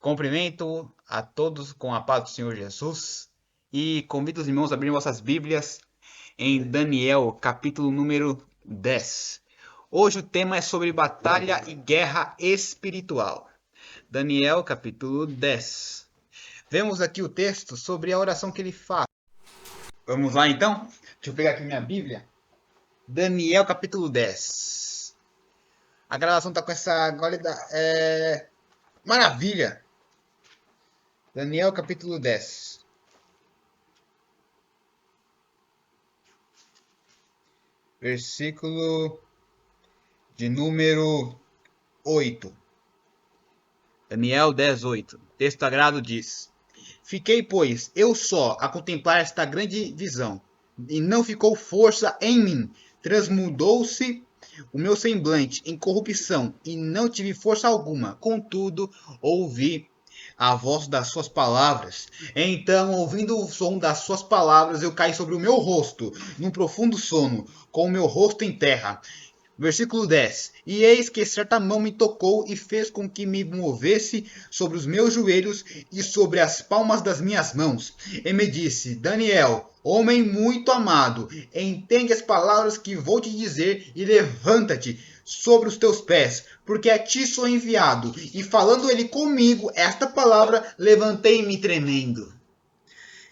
Cumprimento a todos com a paz do Senhor Jesus e convido os irmãos a abrirem vossas Bíblias em Daniel, capítulo número 10. Hoje o tema é sobre batalha e guerra espiritual. Daniel, capítulo 10. Vemos aqui o texto sobre a oração que ele faz. Vamos lá então? Deixa eu pegar aqui minha Bíblia. Daniel, capítulo 10. A gravação está com essa maravilha. Daniel capítulo 10. Versículo de número 8. Daniel 10, 8. Texto sagrado diz: Fiquei, pois, eu só a contemplar esta grande visão, e não ficou força em mim. Transmudou-se o meu semblante em corrupção, e não tive força alguma. Contudo, ouvi a voz das suas palavras. Então, ouvindo o som das suas palavras, eu caí sobre o meu rosto, num profundo sono, com o meu rosto em terra. Versículo 10. E eis que certa mão me tocou e fez com que me movesse sobre os meus joelhos e sobre as palmas das minhas mãos. E me disse: Daniel, homem muito amado, entende as palavras que vou te dizer e levanta-te sobre os teus pés, porque a ti sou enviado. E falando ele comigo esta palavra, levantei-me tremendo.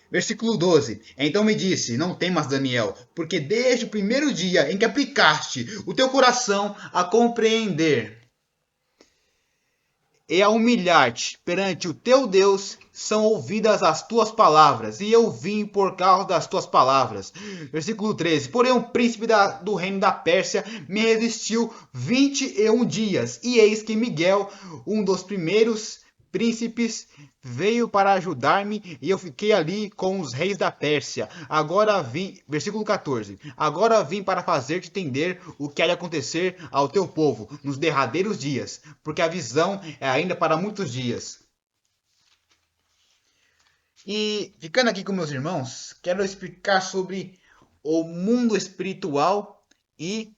Versículo 12. Então me disse: Não temas, Daniel, porque desde o primeiro dia em que aplicaste o teu coração a compreender e a humilhar-te perante o teu Deus, são ouvidas as tuas palavras, e eu vim por causa das tuas palavras. Versículo 13. Porém, o príncipe do reino da Pérsia me resistiu 21 dias, e eis que Miguel, um dos primeiros príncipes, veio para ajudar-me, e eu fiquei ali com os reis da Pérsia. Agora vim, versículo 14. Agora vim para fazer-te entender o que há de acontecer ao teu povo nos derradeiros dias, porque a visão é ainda para muitos dias. E ficando aqui com meus irmãos, quero explicar sobre o mundo espiritual e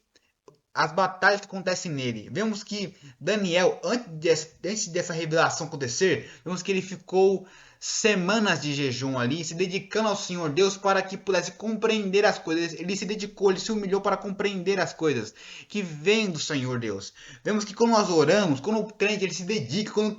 as batalhas que acontecem nele. Vemos que Daniel, antes dessa revelação acontecer, vemos que ele ficou semanas de jejum ali, se dedicando ao Senhor Deus para que pudesse compreender as coisas. Ele se dedicou, ele se humilhou para compreender as coisas que vêm do Senhor Deus. Vemos que quando nós oramos, quando o crente ele se dedica, quando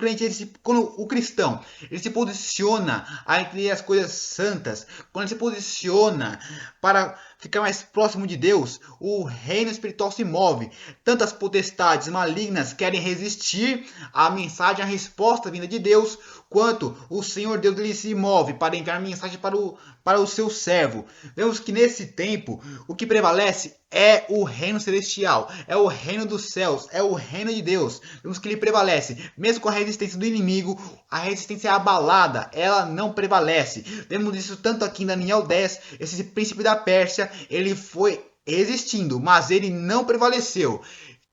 o cristão ele se posiciona a entender as coisas santas, quando ele se posiciona para ficar mais próximo de Deus, o reino espiritual se move. Tantas potestades malignas querem resistir à mensagem, à resposta vinda de Deus, quanto o Senhor Deus ele se move para enviar mensagem para o seu servo. Vemos que nesse tempo o que prevalece é o reino celestial, é o reino dos céus, é o reino de Deus. Vemos que ele prevalece, mesmo com a resistência do inimigo, a resistência é abalada, ela não prevalece. Vemos isso tanto aqui em Daniel 10, esse príncipe da Pérsia, ele foi resistindo, mas ele não prevaleceu.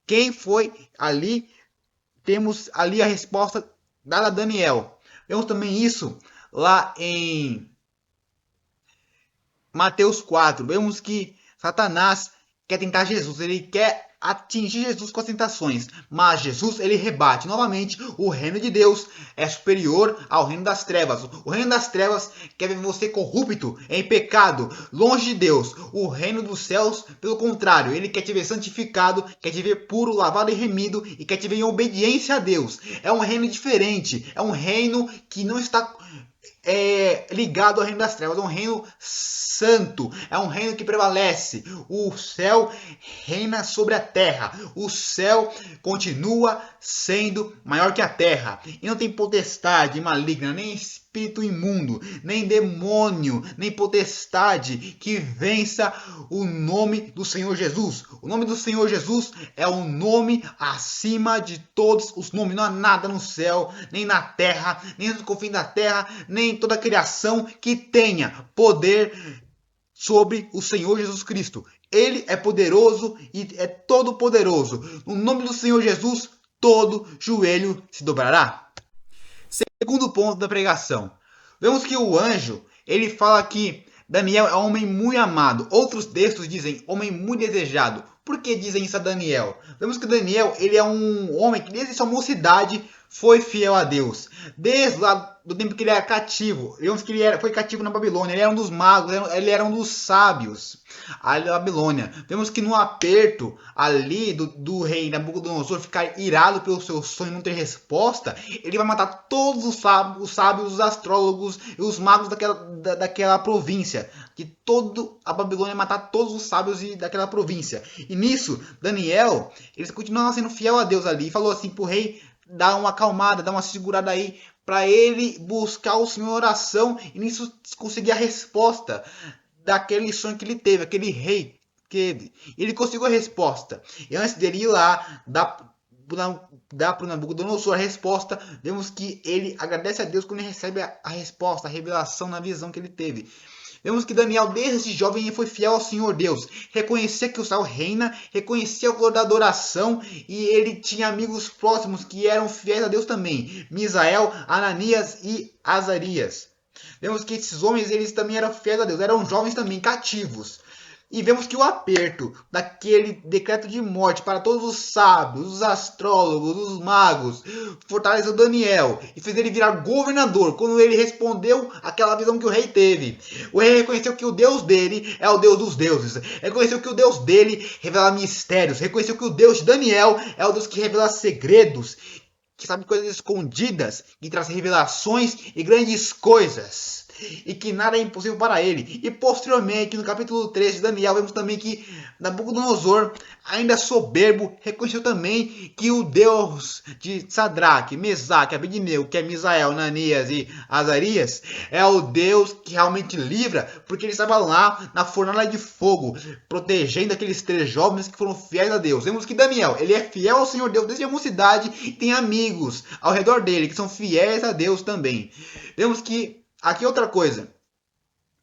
Quem foi ali? Temos ali a resposta dada a Daniel. Vemos também isso lá em Mateus 4. Vemos que Satanás quer tentar Jesus, ele quer atingir Jesus com as tentações, mas Jesus ele rebate. Novamente, o reino de Deus é superior ao reino das trevas. O reino das trevas quer ver você corrupto, em pecado, longe de Deus. O reino dos céus, pelo contrário, ele quer te ver santificado, quer te ver puro, lavado e remido, e quer te ver em obediência a Deus. É um reino diferente, é um reino que não está ligado ao reino das trevas, é um reino santo, é um reino que prevalece. O céu reina sobre a terra, o céu continua sendo maior que a terra, e não tem potestade maligna, nem espírito imundo, nem demônio, nem potestade que vença o nome do Senhor Jesus. O nome do Senhor Jesus é o nome acima de todos os nomes. Não há nada no céu, nem na terra, nem nos confins da terra, nem em toda a criação que tenha poder sobre o Senhor Jesus Cristo. Ele é poderoso e é todo poderoso. No nome do Senhor Jesus, todo joelho se dobrará. Segundo ponto da pregação. Vemos que o anjo, ele fala que Daniel é um homem muito amado. Outros textos dizem homem muito desejado. Por que dizem isso a Daniel? Vemos que Daniel ele é um homem que desde sua mocidade foi fiel a Deus. Desde lá do tempo que ele era cativo, vemos que foi cativo na Babilônia, ele era um dos magos, ele era um dos sábios ali da Babilônia. Vemos que no aperto ali do rei Nabucodonosor ficar irado pelo seu sonho e não ter resposta, ele vai matar todos os sábios, os astrólogos e os magos daquela província. De toda a Babilônia, matar todos os sábios daquela província. E nisso, Daniel, eles continuam sendo fiel a Deus ali, e falou assim pro rei: dá uma acalmada, dá uma segurada aí, para ele buscar o Senhor em oração e nisso conseguir a resposta daquele sonho que ele teve, aquele rei teve. Ele conseguiu a resposta. E antes dele ir lá, dar para o Nabucodonosor a resposta, vemos que ele agradece a Deus quando ele recebe a resposta, a revelação na visão que ele teve. Vemos que Daniel, desde jovem, foi fiel ao Senhor Deus. Reconhecia que o céu reina, reconhecia o valor da adoração e ele tinha amigos próximos que eram fiéis a Deus também. Misael, Ananias e Azarias. Vemos que esses homens eles também eram fiéis a Deus, eram jovens também, cativos. E vemos que o aperto daquele decreto de morte para todos os sábios, os astrólogos, os magos, fortaleceu Daniel e fez ele virar governador quando ele respondeu aquela visão que o rei teve. O rei reconheceu que o Deus dele é o Deus dos deuses, reconheceu que o Deus dele revela mistérios, reconheceu que o Deus de Daniel é o Deus que revela segredos, que sabe coisas escondidas, que traz revelações e grandes coisas, e que nada é impossível para ele. E posteriormente, no capítulo 3 de Daniel, vemos também que Nabucodonosor, ainda soberbo, reconheceu também que o Deus de Sadraque, Mesaque, Abednego, que é Misael, Ananias e Azarias, é o Deus que realmente livra, porque ele estava lá na fornalha de fogo, protegendo aqueles 3 jovens que foram fiéis a Deus. Vemos que Daniel, ele é fiel ao Senhor Deus desde a mocidade e tem amigos ao redor dele que são fiéis a Deus também. Vemos que aqui outra coisa,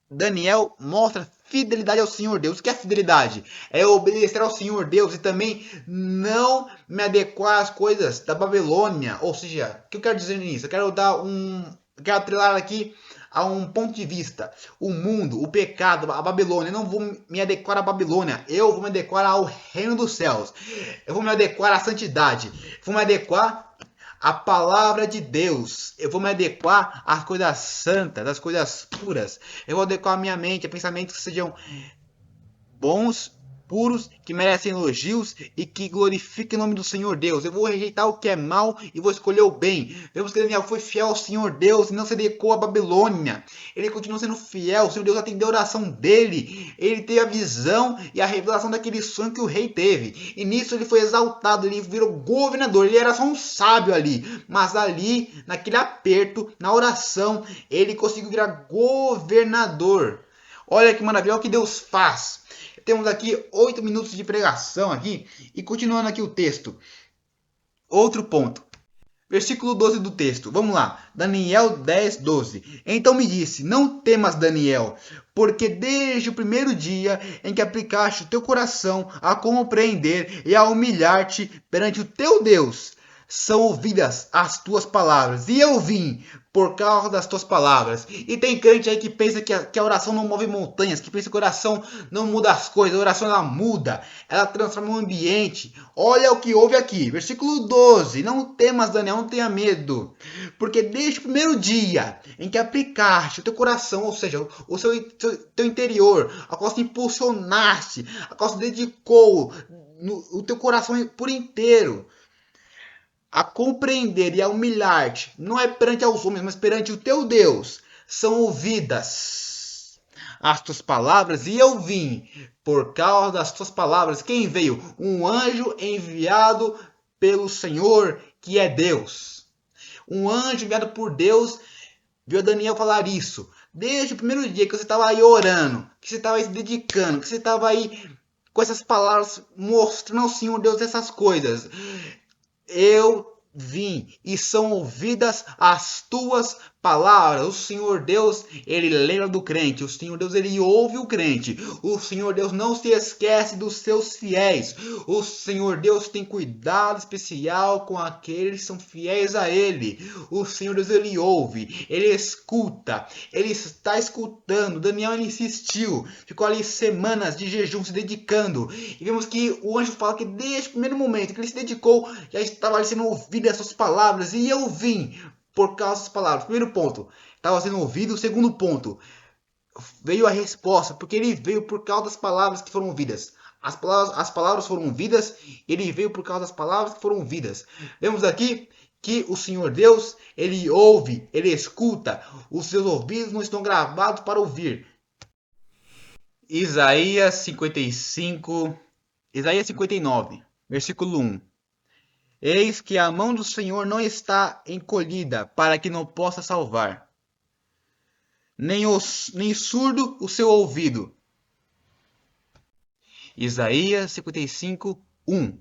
Daniel mostra fidelidade ao Senhor Deus. O que é fidelidade? É obedecer ao Senhor Deus e também não me adequar às coisas da Babilônia. Ou seja, o que eu quero dizer nisso? Eu quero quero atrelar aqui a um ponto de vista. O mundo, o pecado, a Babilônia. Eu não vou me adequar à Babilônia. Eu vou me adequar ao reino dos céus. Eu vou me adequar à santidade. Vou me adequar a palavra de Deus. Eu vou me adequar às coisas santas, às coisas puras. Eu vou adequar a minha mente a pensamentos que sejam bons, puros, que merecem elogios e que glorifiquem o nome do Senhor Deus. Eu vou rejeitar o que é mal e vou escolher o bem. Vemos que Daniel foi fiel ao Senhor Deus e não se adequou à Babilônia. Ele continua sendo fiel. O Senhor Deus atendeu a oração dele. Ele teve a visão e a revelação daquele sonho que o rei teve. E nisso ele foi exaltado. Ele virou governador. Ele era só um sábio ali. Mas ali, naquele aperto, na oração, ele conseguiu virar governador. Olha que maravilha. Olha o que Deus faz. Temos aqui 8 minutos de pregação aqui. E continuando aqui o texto. Outro ponto. Versículo 12 do texto. Vamos lá. Daniel 10, 12. Então me disse, não temas, Daniel, porque desde o primeiro dia em que aplicaste o teu coração a compreender e a humilhar-te perante o teu Deus, são ouvidas as tuas palavras. E eu vim por causa das tuas palavras. E tem crente aí que pensa que a oração não move montanhas, que pensa que a oração não muda as coisas. A oração ela muda, ela transforma o ambiente. Olha o que houve aqui, versículo 12. Não temas, Daniel, não tenha medo. Porque desde o primeiro dia em que aplicaste o teu coração, ou seja, o teu interior, a qual se impulsionaste, a qual se dedicou, o teu coração por inteiro, a compreender e a humilhar-te, não é perante aos homens, mas perante o teu Deus, são ouvidas as tuas palavras, e eu vim por causa das tuas palavras. Quem veio? Um anjo enviado pelo Senhor, que é Deus. Um anjo enviado por Deus viu Daniel falar isso. Desde o primeiro dia que você estava aí orando, que você estava aí se dedicando, que você estava aí com essas palavras mostrando ao Senhor Deus essas coisas. Eu vim e são ouvidas as tuas palavras. O Senhor Deus, ele lembra do crente. O Senhor Deus, ele ouve o crente. O Senhor Deus não se esquece dos seus fiéis. O Senhor Deus tem cuidado especial com aqueles que são fiéis a ele. O Senhor Deus, ele ouve, ele escuta, ele está escutando. Daniel, ele insistiu, ficou ali semanas de jejum se dedicando. E vemos que o anjo fala que desde o primeiro momento que ele se dedicou, já estava ali sendo ouvido essas palavras. E eu vim por causa das palavras. Primeiro ponto, estava sendo ouvido. Segundo ponto, veio a resposta, porque ele veio por causa das palavras que foram ouvidas. As palavras foram ouvidas, ele veio por causa das palavras que foram ouvidas. Vemos aqui que o Senhor Deus, ele ouve, ele escuta. Os seus ouvidos não estão gravados para ouvir. Isaías 55, Isaías 59, versículo 1. Eis que a mão do Senhor não está encolhida para que não possa salvar, nem surdo o seu ouvido. Isaías 55, 1.